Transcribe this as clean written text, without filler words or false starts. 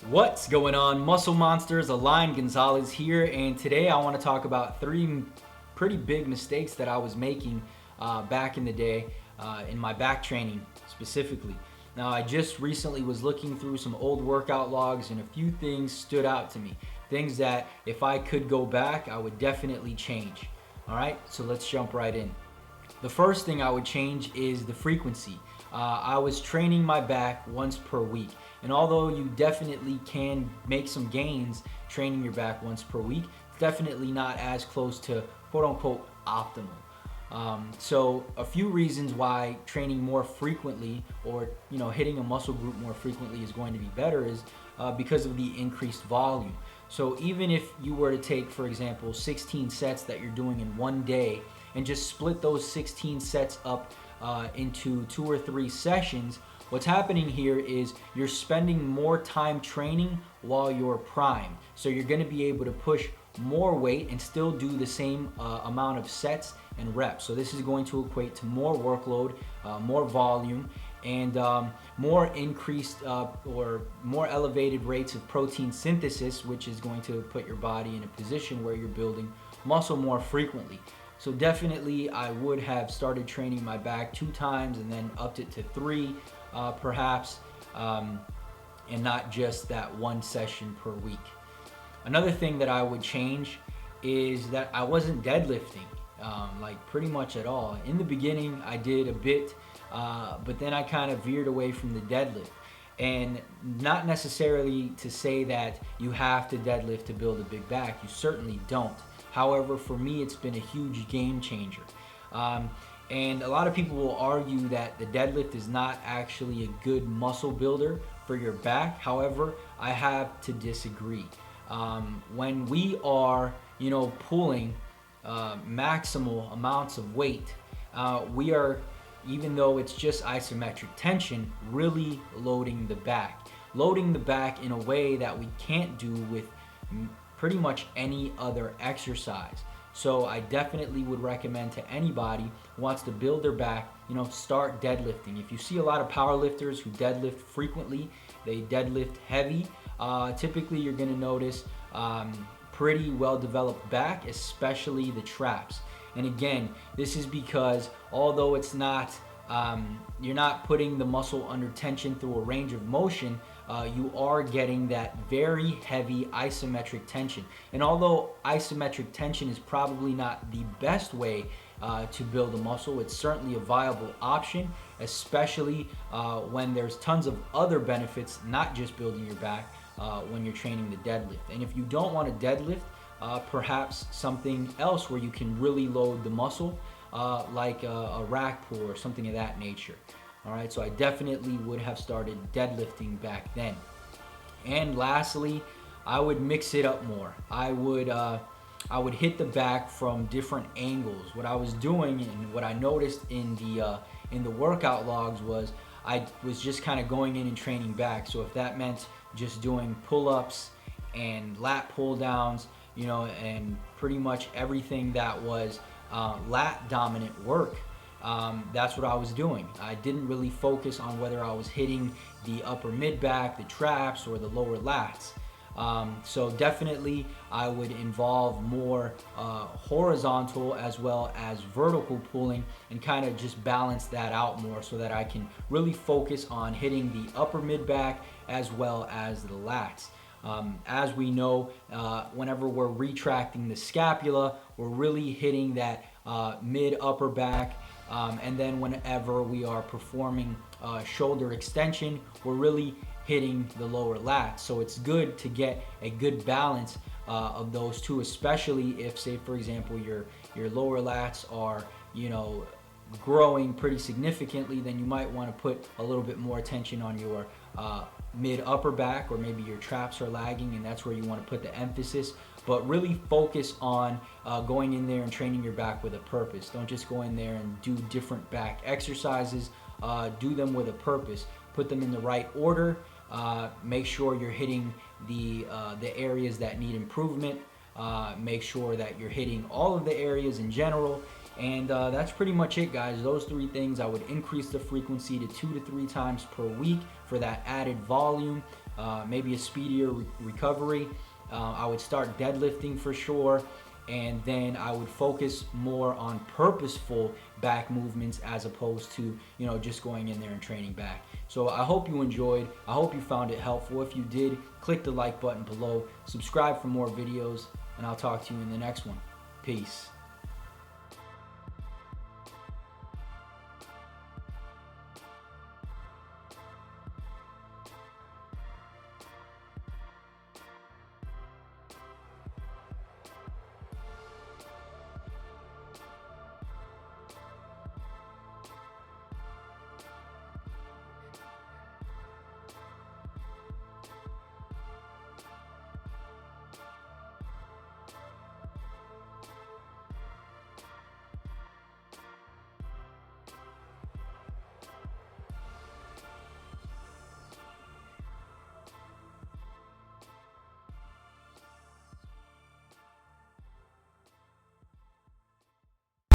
What's going on, Muscle Monsters? Align Gonzalez here, and today I want to talk about three pretty big mistakes that I was making back in the day in my back training specifically. Now, I just recently was looking through some old workout logs, and a few things stood out to me. Things that if I could go back, I would definitely change. All right, so let's jump right in. The first thing I would change is the frequency. I was training my back once per week, and although you definitely can make some gains training your back once per week, it's definitely not as close to quote unquote optimal. So a few reasons why training more frequently, or hitting a muscle group more frequently, is going to be better is because of the increased volume. So even if you were to take, for example, 16 sets that you're doing in one day and just split those 16 sets up into 2 or 3 sessions, what's happening here is you're spending more time training while you're primed. So you're going to be able to push more weight and still do the same amount of sets and reps. So this is going to equate to more workload, more volume, and more increased or more elevated rates of protein synthesis, which is going to put your body in a position where you're building muscle more frequently. So definitely I would have started training my back 2 times and then upped it to 3 perhaps, and not just that 1 session per week. Another thing that I would change is that I wasn't deadlifting like pretty much at all. In the beginning I did a bit, but then I kind of veered away from the deadlift. And not necessarily to say that you have to deadlift to build a big back. You certainly don't. However, for me, it's been a huge game changer. And a lot of people will argue that the deadlift is not actually a good muscle builder for your back. However, I have to disagree. When we are, pulling maximal amounts of weight, we are, even though it's just isometric tension, really loading the back. Loading the back in a way that we can't do with pretty much any other exercise. So I definitely would recommend to anybody who wants to build their back, start deadlifting. If you see a lot of power lifters who deadlift frequently, they deadlift heavy, typically you're going to notice pretty well developed back, especially the traps. And again, this is because although it's not, you're not putting the muscle under tension through a range of motion, you are getting that very heavy isometric tension. And although isometric tension is probably not the best way to build a muscle, it's certainly a viable option, especially when there's tons of other benefits, not just building your back, when you're training the deadlift. And if you don't want to deadlift, perhaps something else where you can really load the muscle, like a rack pull or something of that nature. All right, so I definitely would have started deadlifting back then. And lastly, I would mix it up more. I would hit the back from different angles. What I was doing and what I noticed in the workout logs was I was just kind of going in and training back. So if that meant just doing pull-ups and lat pull downs, and pretty much everything that was lat dominant work, that's what I was doing. I didn't really focus on whether I was hitting the upper mid back, the traps, or the lower lats. So definitely I would involve more horizontal as well as vertical pulling, and kind of just balance that out more so that I can really focus on hitting the upper mid back as well as the lats. As we know, whenever we're retracting the scapula, we're really hitting that mid upper back. And then whenever we are performing shoulder extension, we're really hitting the lower lats. So it's good to get a good balance of those two, especially if, say, for example, your lower lats are, growing pretty significantly. Then you might want to put a little bit more attention on your mid upper back, or maybe your traps are lagging, and that's where you want to put the emphasis. But really focus on going in there and training your back with a purpose. Don't just go in there and do different back exercises. Do them with a purpose. Put them in the right order. Make sure you're hitting the areas that need improvement. Make sure that you're hitting all of the areas in general. And that's pretty much it, guys. Those 3 things. I would increase the frequency to 2 to 3 times per week for that added volume. maybe a speedier recovery. I would start deadlifting for sure, and then I would focus more on purposeful back movements as opposed to, just going in there and training back. So I hope you enjoyed. I hope you found it helpful. If you did, click the like button below, subscribe for more videos, and I'll talk to you in the next one. Peace.